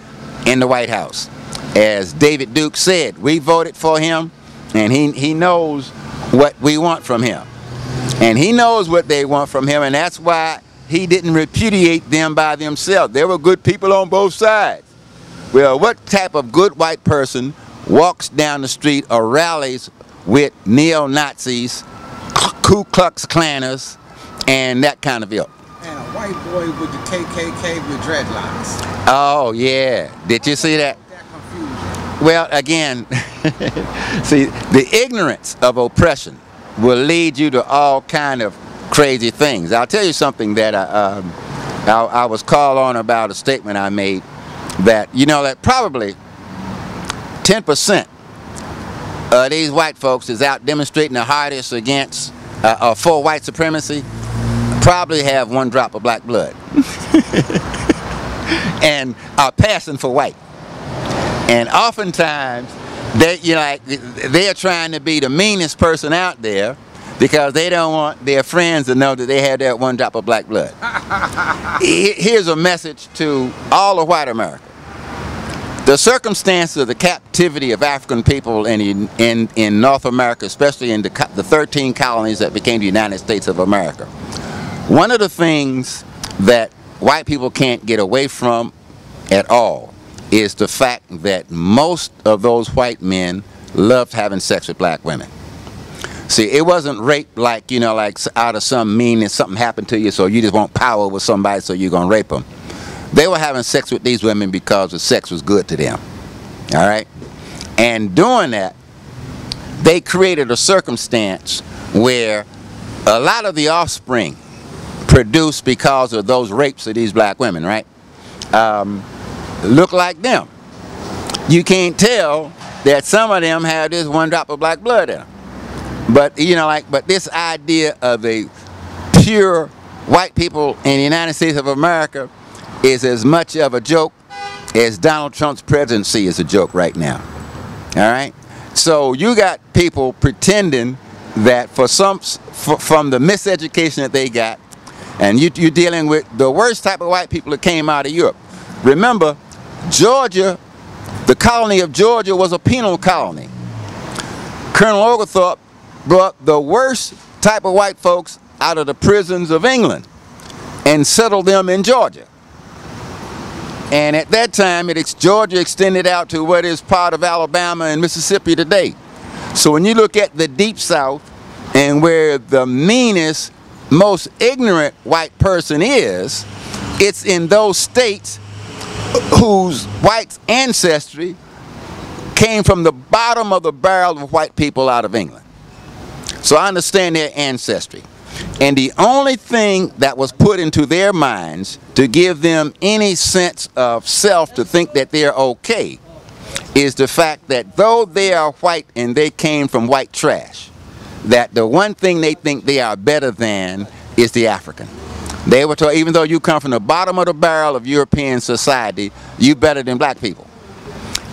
in the White House. As David Duke said, we voted for him, and he knows what we want from him. And he knows what they want from him, and that's why he didn't repudiate them by themselves. There were good people on both sides. Well, what type of good white person walks down the street or rallies with neo-Nazis, Ku Klux Klanners, and that kind of ilk? And a white boy with the KKK with dreadlocks. Oh, yeah. Did you see that? That confusion. Well, again, see, the ignorance of oppression will lead you to all kind of crazy things. I'll tell you something that I was called on about a statement I made that, you know, that probably 10% of these white folks is out demonstrating the hardest against for white supremacy, probably have one drop of black blood and are passing for white. And oftentimes they're trying to be the meanest person out there because they don't want their friends to know that they have that one drop of black blood. Here's a message to all of white America. The circumstances of the captivity of African people in North America, especially in the 13 colonies that became the United States of America, one of the things that white people can't get away from at all is the fact that most of those white men loved having sex with black women. See, it wasn't rape like, you know, like out of some meanness, something happened to you so you just want power with somebody so you're going to rape them. They were having sex with these women because the sex was good to them. All right? And doing that, they created a circumstance where a lot of the offspring produced because of those rapes of these black women, right, look like them. You can't tell that some of them have this one drop of black blood in them. But, you know, but this idea of a pure white people in the United States of America is as much of a joke as Donald Trump's presidency is a joke right now. All right? So you got people pretending that from the miseducation that they got, and you're dealing with the worst type of white people that came out of Europe. Remember, Georgia, the colony of Georgia was a penal colony. Colonel Oglethorpe brought the worst type of white folks out of the prisons of England and settled them in Georgia. And at that time, Georgia extended out to what is part of Alabama and Mississippi today. So when you look at the Deep South and where the meanest, most ignorant white person is, it's in those states whose white ancestry came from the bottom of the barrel of white people out of England. So I understand their ancestry. And the only thing that was put into their minds to give them any sense of self to think that they're okay is the fact that though they are white and they came from white trash, that the one thing they think they are better than is the African. They were told, even though you come from the bottom of the barrel of European society, you better than black people.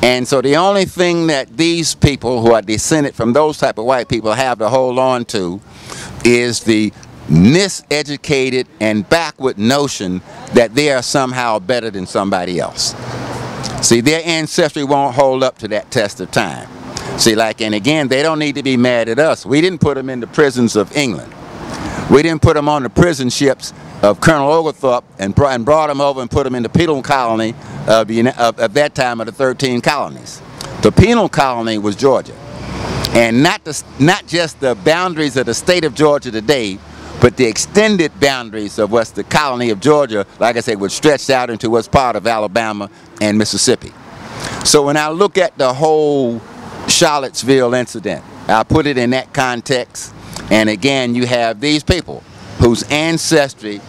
And so the only thing that these people who are descended from those type of white people have to hold on to is the miseducated and backward notion that they are somehow better than somebody else. See, their ancestry won't hold up to that test of time. See, and again, they don't need to be mad at us. We didn't put them in the prisons of England. We didn't put them on the prison ships of Colonel Oglethorpe and brought them over and put them in the penal colony of that time of the 13 colonies. The penal colony was Georgia. And not just the boundaries of the state of Georgia today, but the extended boundaries of what's the colony of Georgia, like I said, was stretched out into what's part of Alabama and Mississippi. So when I look at the whole Charlottesville incident, I put it in that context. And again, you have these people whose ancestry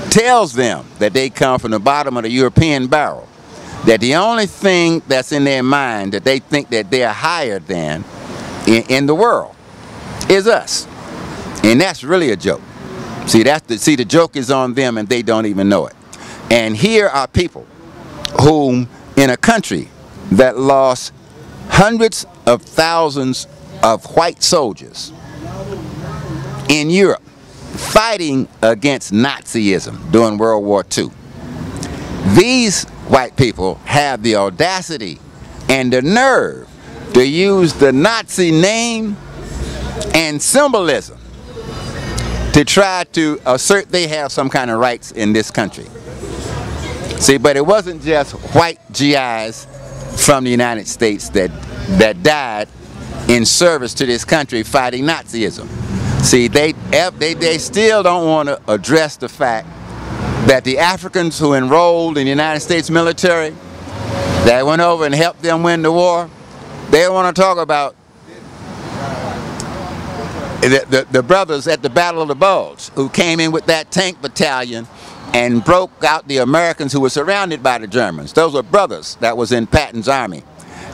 tells them that they come from the bottom of the European barrel, that the only thing that's in their mind that they think that they're higher than in the world is us. And that's really a joke. See, the joke is on them and they don't even know it. And here are people whom, in a country that lost hundreds of thousands of white soldiers in Europe fighting against Nazism during World War II. These white people have the audacity and the nerve to use the Nazi name and symbolism to try to assert they have some kind of rights in this country. See, but it wasn't just white GIs from the United States that died in service to this country fighting Nazism. See, they still don't want to address the fact that the Africans who enrolled in the United States military, that went over and helped them win the war, they don't want to talk about the brothers at the Battle of the Bulge who came in with that tank battalion and broke out the Americans who were surrounded by the Germans. Those were brothers that was in Patton's army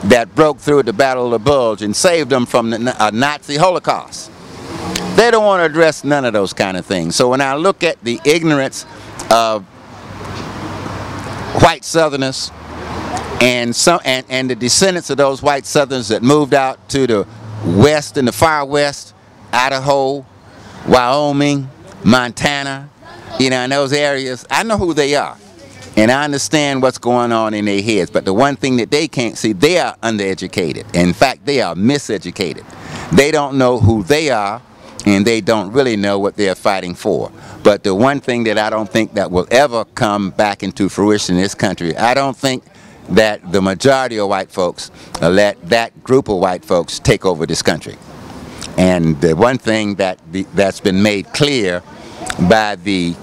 that broke through at the Battle of the Bulge and saved them from the Nazi Holocaust. They don't want to address none of those kind of things. So when I look at the ignorance of white Southerners and the descendants of those white Southerners that moved out to the west and the far west, Idaho, Wyoming, Montana, you know, in those areas, I know who they are. And I understand what's going on in their heads. But the one thing that they can't see, they are undereducated. In fact, they are miseducated. They don't know who they are, and they don't really know what they're fighting for. But the one thing that I don't think that will ever come back into fruition in this country, I don't think that the majority of white folks let that group of white folks take over this country. And the one thing that's been made clear by the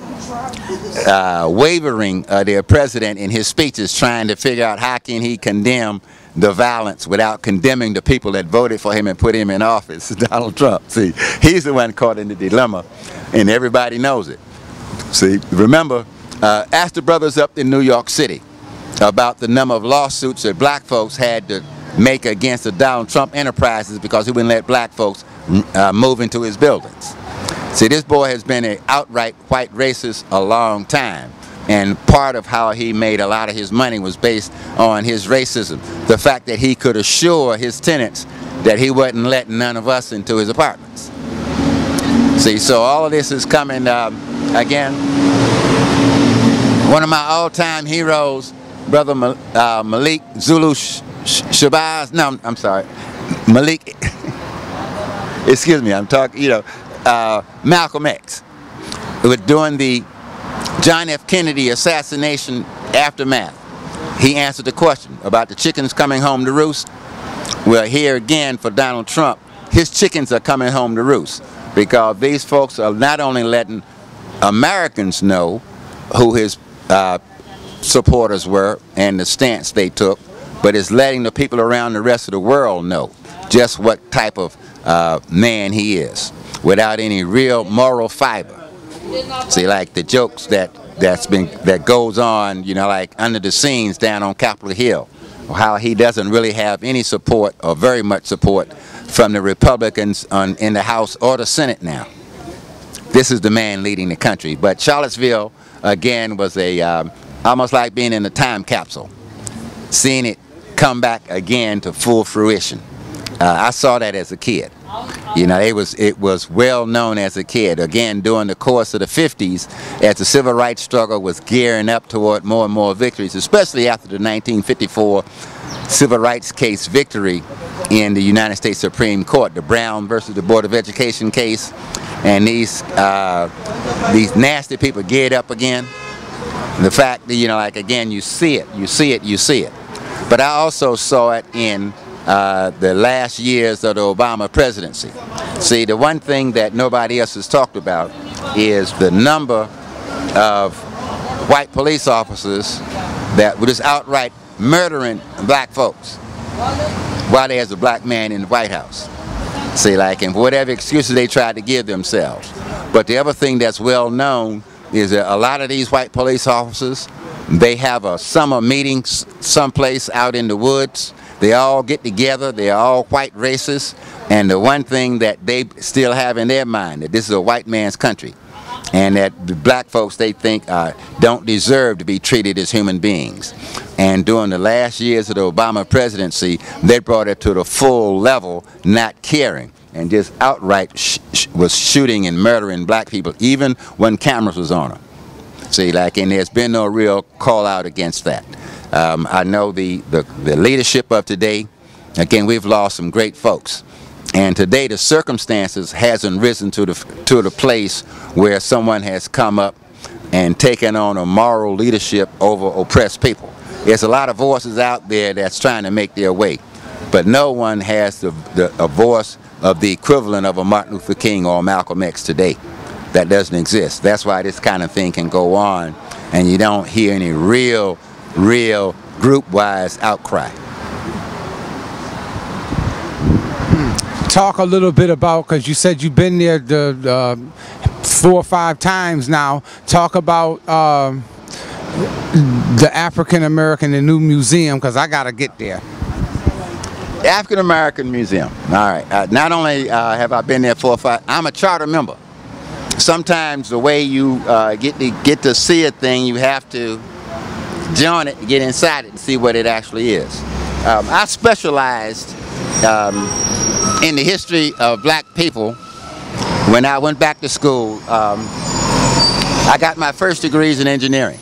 wavering of their president in his speeches, trying to figure out how can he condemn the violence without condemning the people that voted for him and put him in office, Donald Trump. See, he's the one caught in the dilemma, and everybody knows it. See, remember, ask the brothers up in New York City about the number of lawsuits that black folks had to make against the Donald Trump enterprises because he wouldn't let black folks move into his buildings. See, this boy has been an outright white racist a long time. And part of how he made a lot of his money was based on his racism. The fact that he could assure his tenants that he wasn't letting none of us into his apartments. See, so all of this is coming, again, one of my all-time heroes, Brother Malik Zulu Shabazz, no, I'm sorry, Malik, excuse me, I'm talking, you know, Malcolm X, who was doing the John F. Kennedy assassination aftermath. He answered the question about the chickens coming home to roost. Well, here again for Donald Trump, his chickens are coming home to roost because these folks are not only letting Americans know who his supporters were and the stance they took, but it's letting the people around the rest of the world know just what type of man he is without any real moral fiber. See, like the jokes that goes on, you know, like under the scenes down on Capitol Hill, how he doesn't really have any support or very much support from the Republicans in the House or the Senate now. This is the man leading the country. But Charlottesville, again, was almost like being in a time capsule, seeing it come back again to full fruition. I saw that as a kid. You know, it was well known as a kid. Again, during the course of the 50s, as the civil rights struggle was gearing up toward more and more victories, especially after the 1954 civil rights case victory in the United States Supreme Court, the Brown versus the Board of Education case, and these nasty people geared up again. The fact that, you know, like again, you see it. But I also saw it in the last years of the Obama presidency. See, the one thing that nobody else has talked about is the number of white police officers that were just outright murdering black folks while there's a black man in the White House. See, like, and for whatever excuses they tried to give themselves. But the other thing that's well known is that a lot of these white police officers, they have a summer meeting someplace out in the woods. They all get together, they're all white racists, and the one thing that they still have in their mind, that this is a white man's country, and that the black folks, they think, don't deserve to be treated as human beings. And during the last years of the Obama presidency, they brought it to the full level, not caring, and just outright was shooting and murdering black people, even when cameras was on them. See, like, and there's been no real call out against that. I know the leadership of today, again, we've lost some great folks. And today the circumstances hasn't risen to the place where someone has come up and taken on a moral leadership over oppressed people. There's a lot of voices out there that's trying to make their way, but no one has a voice of the equivalent of a Martin Luther King or Malcolm X today. That doesn't exist. That's why this kind of thing can go on and you don't hear any real group-wise outcry. Talk a little bit about, because you said you've been there 4 or 5 times now. Talk about the African American, the new museum, because I got to get there. African American Museum. All right. Not only have I been there 4 or 5, I'm a charter member. Sometimes the way you get to see a thing, you have to join it, get inside it, and see what it actually is. I specialized in the history of black people when I went back to school. I got my first degrees in engineering.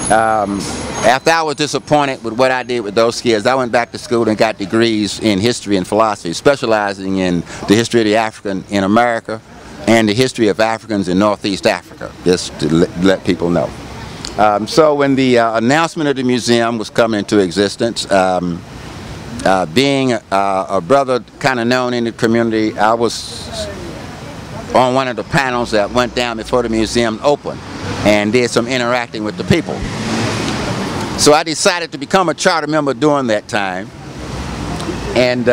After I was disappointed with what I did with those skills, I went back to school and got degrees in history and philosophy, specializing in the history of the African in America and the history of Africans in Northeast Africa, just to let people know. So when the announcement of the museum was coming into existence, being a brother kind of known in the community, I was on one of the panels that went down before the museum opened and did some interacting with the people. So I decided to become a charter member during that time, and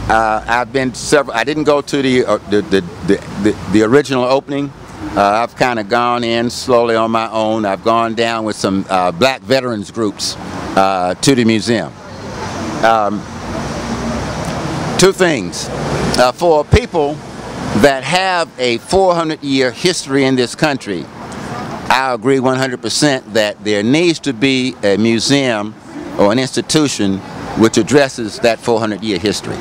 I've been several. I didn't go to the original opening. I've kind of gone in slowly on my own. I've gone down with some black veterans groups to the museum. 2 things. For people that have a 400-year history in this country, I agree 100% that there needs to be a museum or an institution which addresses that 400-year history.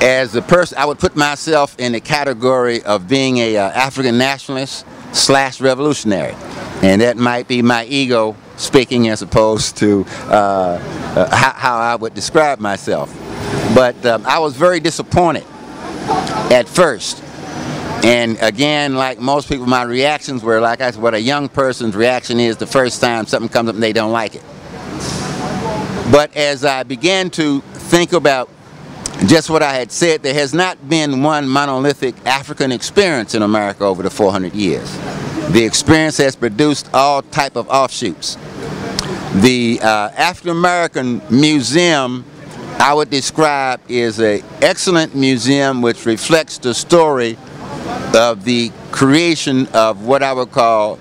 As a person, I would put myself in the category of being a African nationalist / revolutionary, and that might be my ego speaking as opposed to how I would describe myself. But I was very disappointed at first, and again, like most people, my reactions were like what a young person's reaction is the first time something comes up and they don't like it. But as I began to think about just what I had said, there has not been one monolithic African experience in America over the 400 years. The experience has produced all type of offshoots. The African American Museum, I would describe, is an excellent museum which reflects the story of the creation of what I would call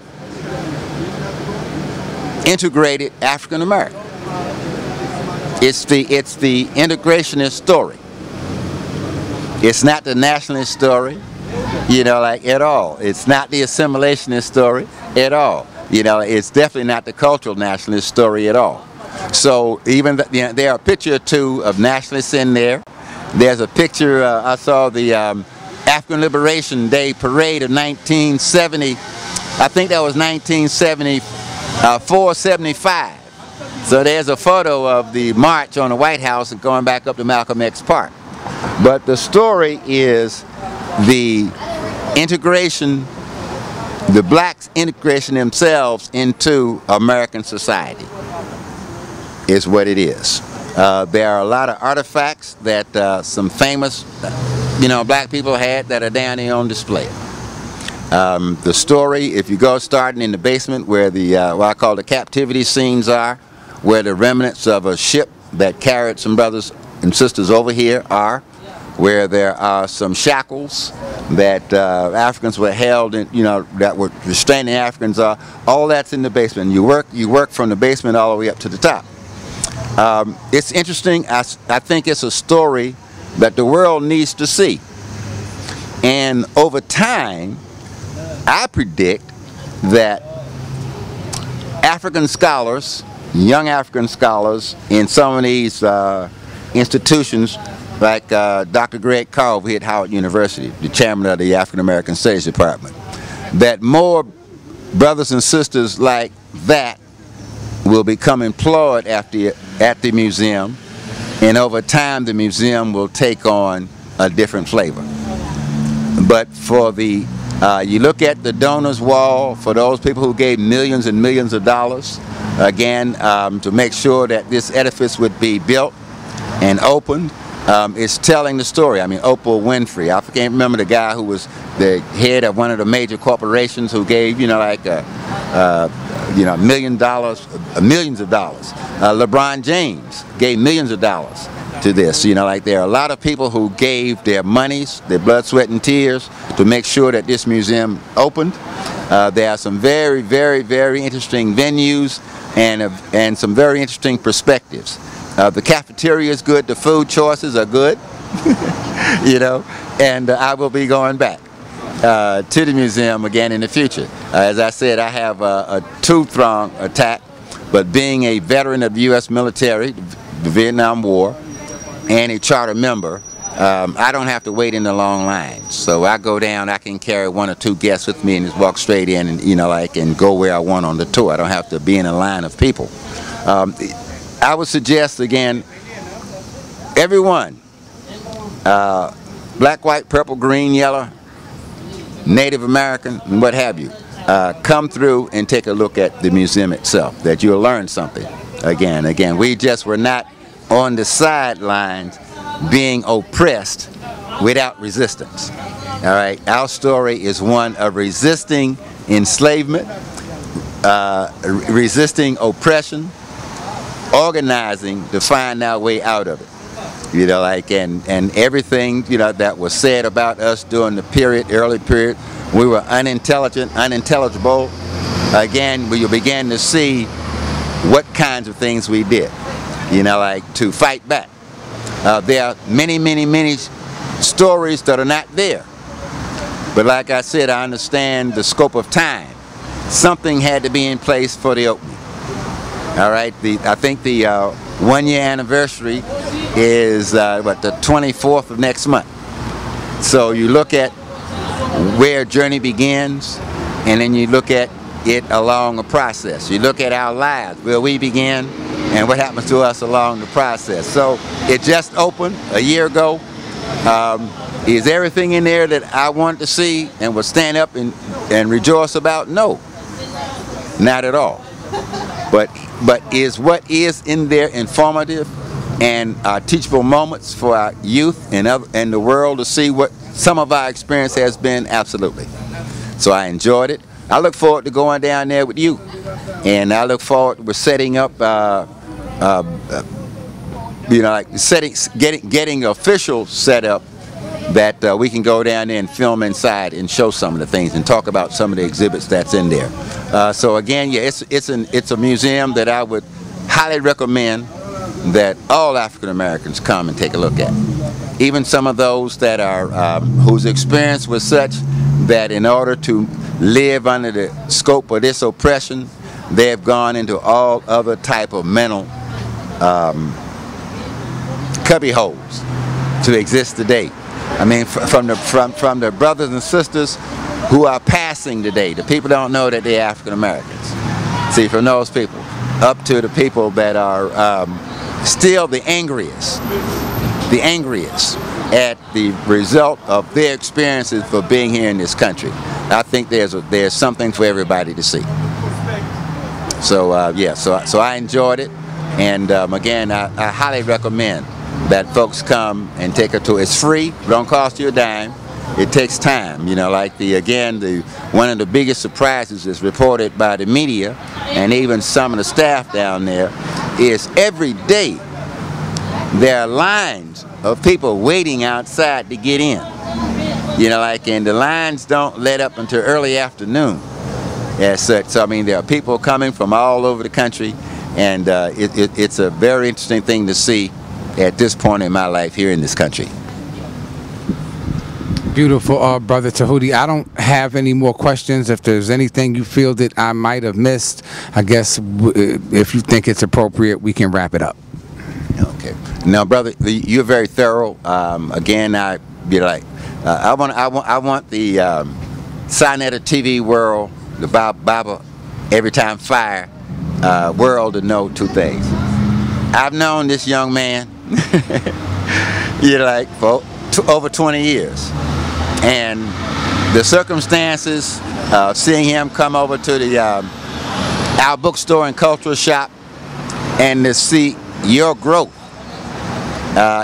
integrated African American. It's the integrationist story. It's not the nationalist story, you know, like at all. It's not the assimilationist story at all. You know, it's definitely not the cultural nationalist story at all. So even there are a picture or 2 of nationalists in there. There's a picture, I saw the African Liberation Day parade of 1970. I think that was 1974, 75. So there's a photo of the march on the White House and going back up to Malcolm X Park. But the story is the integration, the blacks' integration themselves into American society is what it is. There are a lot of artifacts that some famous, black people had that are down there on display. The story, if you go starting in the basement where the what I call the captivity scenes are, where the remnants of a ship that carried some brothers and sisters over here are, where there are some shackles that Africans were held in, that were restraining Africans. All that's in the basement. You work from the basement all the way up to the top. It's interesting. I think it's a story that the world needs to see. And over time, I predict that African scholars, young African scholars in some of these institutions, like Dr. Greg Carver at Howard University, the chairman of the African American Studies Department, that more brothers and sisters like that will become employed at the museum, and over time the museum will take on a different flavor. But for the you look at the donors wall, for those people who gave millions and millions of dollars, again, to make sure that this edifice would be built and opened, it's telling the story. I mean, Oprah Winfrey, I can't remember the guy who was the head of one of the major corporations who gave, millions of dollars. LeBron James gave millions of dollars to this. There are a lot of people who gave their monies, their blood, sweat, and tears to make sure that this museum opened. There are some very, very, very interesting venues and some very interesting perspectives. The cafeteria is good, the food choices are good, and I will be going back to the museum again in the future. As I said, I have a two-prong attack, but being a veteran of the U.S. military, the Vietnam War, and a charter member, I don't have to wait in the long lines. So I go down, I can carry one or two guests with me and just walk straight in and, and go where I want on the tour. I don't have to be in a line of people. I would suggest, again, everyone, black, white, purple, green, yellow, Native American, and what have you, come through and take a look at the museum itself, that you'll learn something. Again, we just were not on the sidelines being oppressed without resistance. All right, our story is one of resisting enslavement, resisting oppression, organizing to find our way out of it. And everything, that was said about us during the early period, we were unintelligent, unintelligible. Again, we began to see what kinds of things we did, to fight back. There are many, many, many stories that are not there. But like I said, I understand the scope of time. Something had to be in place for the opening. All right, I think the 1 year anniversary is the 24th of next month. So you look at where journey begins, and then you look at it along a process. You look at our lives, where we begin, and what happens to us along the process. So it just opened a year ago. Is everything in there that I wanted to see and would stand up and rejoice about? No, not at all. But is what is in there informative and teachable moments for our youth and the world to see what some of our experience has been? Absolutely. So I enjoyed it. I look forward to going down there with you, and I look forward to setting up, getting official setup that we can go down there and film inside and show some of the things and talk about some of the exhibits that's in there. So again, yeah, it's a museum that I would highly recommend that all African Americans come and take a look at. Even some of those that are whose experience was such that in order to live under the scope of this oppression, they have gone into all other type of mental cubby holes to exist today. I mean, from the brothers and sisters who are passing today, the people don't know that they're African Americans. See, from those people up to the people that are still the angriest at the result of their experiences for being here in this country. I think there's something for everybody to see. So yeah, so I enjoyed it, and again, I highly recommend that folks come and take a tour. It's free, it don't cost you a dime. It takes time, like one of the biggest surprises is reported by the media and even some of the staff down there is every day there are lines of people waiting outside to get in. You know, like, and the lines don't let up until early afternoon as such. So, I mean, there are people coming from all over the country, and it's a very interesting thing to see at this point in my life here in this country. Beautiful, Brother Tehuti. I don't have any more questions. If there's anything you feel that I might have missed, I guess if you think it's appropriate, we can wrap it up. Okay. Now, brother, you're very thorough. Again, I want the Sinetta TV world, the Bible Every Time Fire world to know two things. I've known this young man, for over 20 years. And the circumstances of seeing him come over to our bookstore and cultural shop, and to see your growth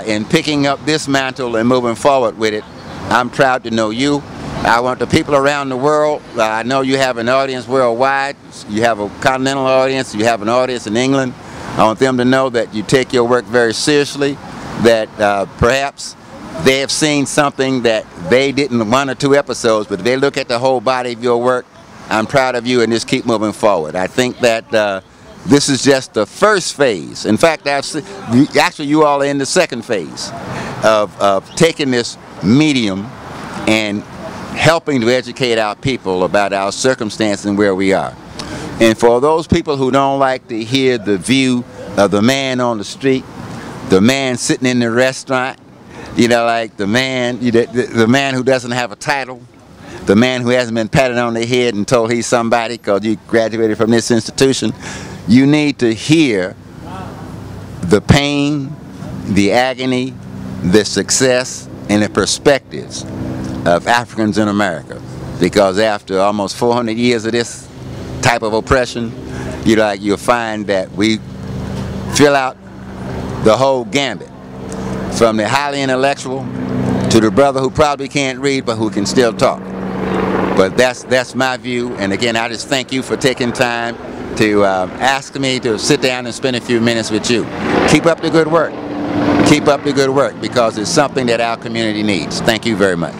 in picking up this mantle and moving forward with it, I'm proud to know you. I want the people around the world, I know you have an audience worldwide, you have a continental audience, you have an audience in England. I want them to know that you take your work very seriously, that perhaps they have seen something that they didn't in 1 or 2 episodes, but if they look at the whole body of your work, I'm proud of you, and just keep moving forward. I think that this is just the first phase. In fact, actually you all are in the second phase of taking this medium and helping to educate our people about our circumstances and where we are. And for those people who don't like to hear the view of the man on the street, the man sitting in the restaurant, you know, like the man who doesn't have a title, the man who hasn't been patted on the head and told he's somebody because you graduated from this institution, you need to hear the pain, the agony, the success, and the perspectives of Africans in America. Because after almost 400 years of this type of oppression, you'll find that we fill out the whole gambit, from the highly intellectual to the brother who probably can't read but who can still talk. But that's my view, and again, I just thank you for taking time to ask me to sit down and spend a few minutes with you. Keep up the good work. Keep up the good work, because it's something that our community needs. Thank you very much.